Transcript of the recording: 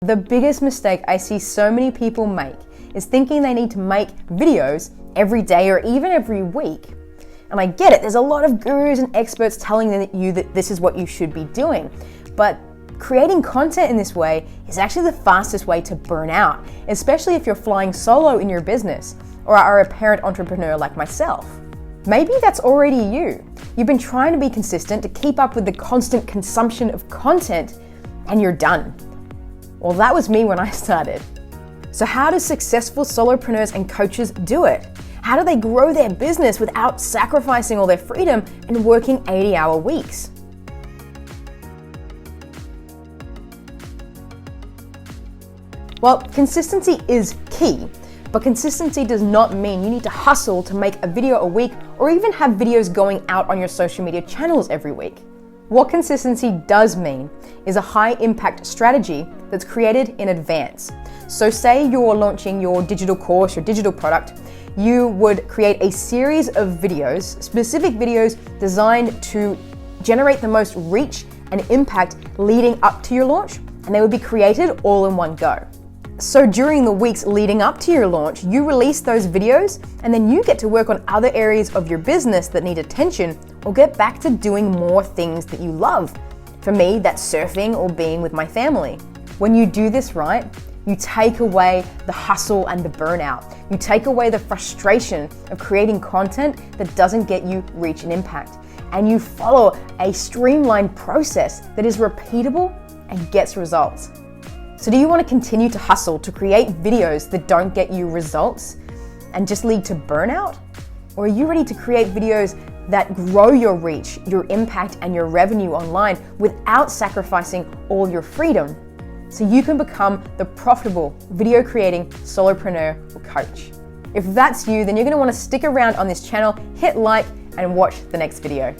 The biggest mistake I see so many people make is thinking they need to make videos every day or even every week. And I get it, there's a lot of gurus and experts telling you that this is what you should be doing. But creating content in this way is actually the fastest way to burn out, especially if you're flying solo in your business or are a parent entrepreneur like myself. Maybe that's already you. You've been trying to be consistent to keep up with the constant consumption of content and you're done. Well, that was me when I started. So how do successful solopreneurs and coaches do it? How do they grow their business without sacrificing all their freedom and working 80-hour weeks? Well, consistency is key, but consistency does not mean you need to hustle to make a video a week or even have videos going out on your social media channels every week. What consistency does mean is a high impact strategy that's created in advance. So say you're launching your digital course, your digital product, you would create a series of videos, specific videos designed to generate the most reach and impact leading up to your launch, and they would be created all in one go. So during the weeks leading up to your launch, you release those videos and then you get to work on other areas of your business that need attention or get back to doing more things that you love. For me, that's surfing or being with my family. When you do this right, you take away the hustle and the burnout. You take away the frustration of creating content that doesn't get you reach and impact. And you follow a streamlined process that is repeatable and gets results. So do you want to continue to hustle to create videos that don't get you results and just lead to burnout? Or are you ready to create videos that grow your reach, your impact, and your revenue online without sacrificing all your freedom so you can become the profitable video creating solopreneur or coach? If that's you, then you're going to want to stick around on this channel, hit like, and watch the next video.